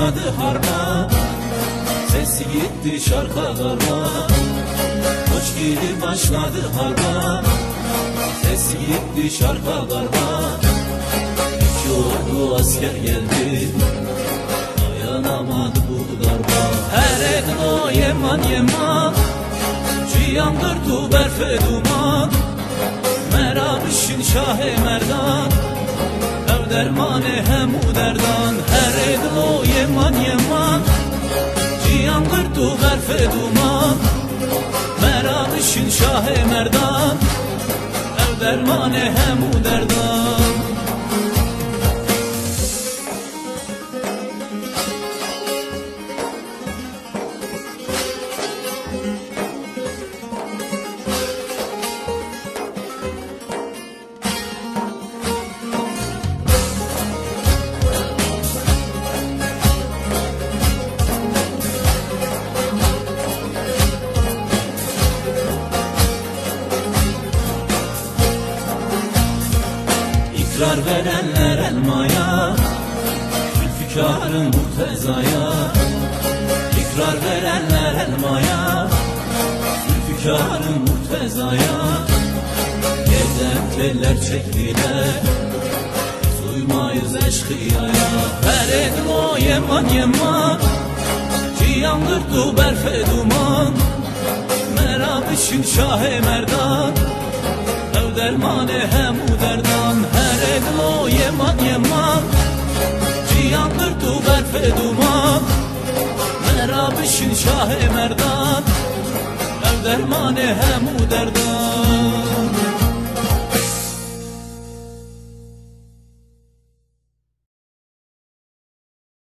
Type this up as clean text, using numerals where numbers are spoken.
başladı harman, sesi gitti şarkı darman. Koç gibi başladı harman, sesi gitti şarkı darman. İki ordu asker geldi, dayanamadı bu darba. Her edin o yeman yeman, ciyandır tu berfe duman. Merabişin şah-ı merdan, ev dermane hemu derdan. Her edin o yeman yeman, ciyandır tu berfe duman. Merabişin şah-ı merdan, ev dermane hemu derdan. İkrar verenler elmaya, Zülfikar'ın Murteza'ya. İkrar verenler elmaya, Zülfikar'ın Murteza'ya. Yerden teller çektiler, duymayız eşkıyaya. Her edin o yeman yeman, ciyandır tu berfe duman. Merabişin şah-ı merdan, ev dermane hemu derdan. Her edin o yeman yeman, ciyandır tu berfe duman. Merabişin şah-ı merdan, ev dermane hemu derdan.